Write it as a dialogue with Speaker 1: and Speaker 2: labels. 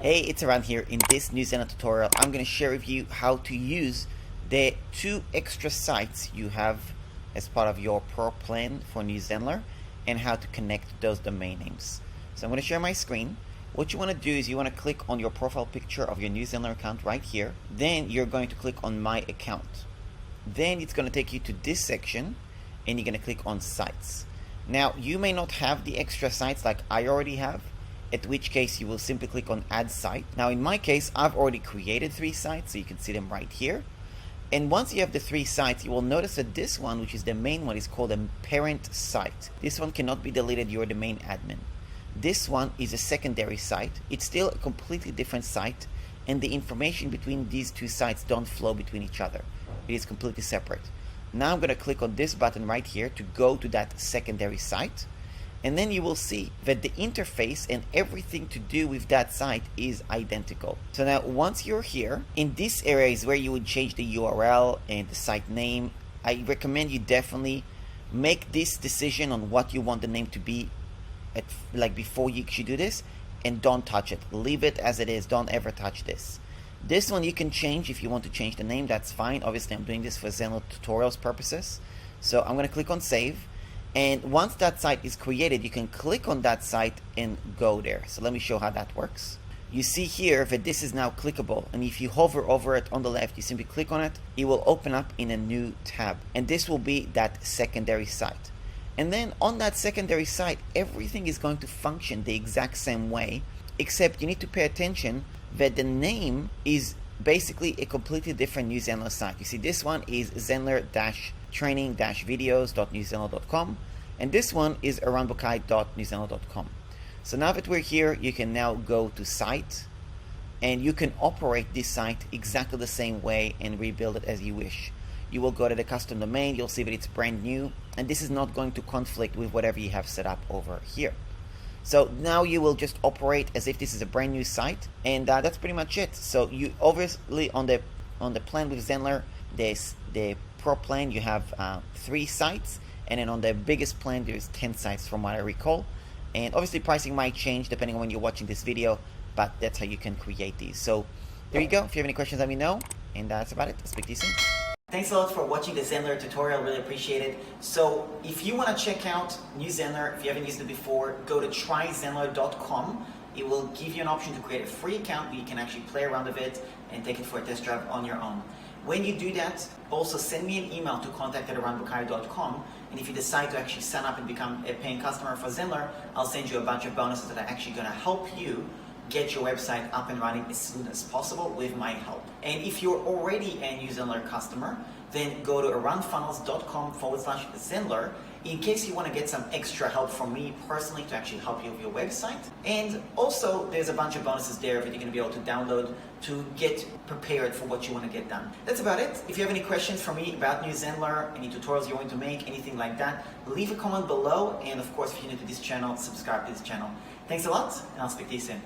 Speaker 1: Hey, it's Aran here. In this new Zenler tutorial, I'm going to share with you how to use the 2 extra sites you have as part of your Pro Plan for new Zenler and how to connect those domain names. So I'm going to share my screen. What you want to do is you want to click on your profile picture of your new Zenler account right here. Then you're going to click on My Account. Then it's going to take you to this section and you're going to click on Sites. Now, you may not have the extra sites like I already have, at which case you will simply click on Add Site. Now in my case, I've already created 3 sites, so you can see them right here. And once you have the 3 sites, you will notice that this one, which is the main one, is called a parent site. This one cannot be deleted, you're the main admin. This one is a secondary site. It's still a completely different site, and the information between these 2 sites don't flow between each other. It is completely separate. Now I'm going to click on this button right here to go to that secondary site. And then you will see that the interface and everything to do with that site is identical. So now once you're here, in this area is where you would change the URL and the site name. I recommend you definitely make this decision on what you want the name to be before you should do this, and don't touch it. Leave it as it is. Don't ever touch this. This one you can change if you want to change the name, that's fine. Obviously I'm doing this for Zenler tutorials purposes. So I'm going to click on Save. And once that site is created, you can click on that site and go there. So let me show how that works. You see here that this is now clickable, and if you hover over it on the left, you simply click on it, it will open up in a new tab, and this will be that secondary site. And then on that secondary site, everything is going to function the exact same way, except you need to pay attention that the name is basically a completely different new Zenler site. You see, this one is Zenler-training-videos.newzenler.com, and this one is aranbukai.newzenler.com. So now that we're here, you can now go to Site, and you can operate this site exactly the same way and rebuild it as you wish. You will go to the custom domain, you'll see that it's brand new, and this is not going to conflict with whatever you have set up over here. So now you will just operate as if this is a brand new site, and that's pretty much it. So you obviously on the plan with Zenler, the Pro Plan, you have 3 sites, and then on the biggest plan there's 10 sites from what I recall. And obviously pricing might change depending on when you're watching this video, but that's how you can create these. So there you go. If you have any questions, let me know, and that's about it. I'll speak to you soon. Thanks a lot for watching the Zenler tutorial, really appreciate it. So if you want to check out new Zenler, if you haven't used it before, go to tryzenler.com. It will give you an option to create a free account where you can actually play around with it and take it for a test drive on your own. When you do that, also send me an email to contact@aranbukai.com, and if you decide to actually sign up and become a paying customer for Zenler, I'll send you a bunch of bonuses that are actually going to help you get your website up and running as soon as possible with my help. And if you're already a new Zenler customer, then go to aranfunnels.com/Zenler in case you want to get some extra help from me personally to actually help you with your website. And also there's a bunch of bonuses there that you're going to be able to download to get prepared for what you want to get done. That's about it. If you have any questions for me about new Zenler, any tutorials you want to make, anything like that, leave a comment below. And of course, if you're new to this channel, subscribe to this channel. Thanks a lot, and I'll speak to you soon.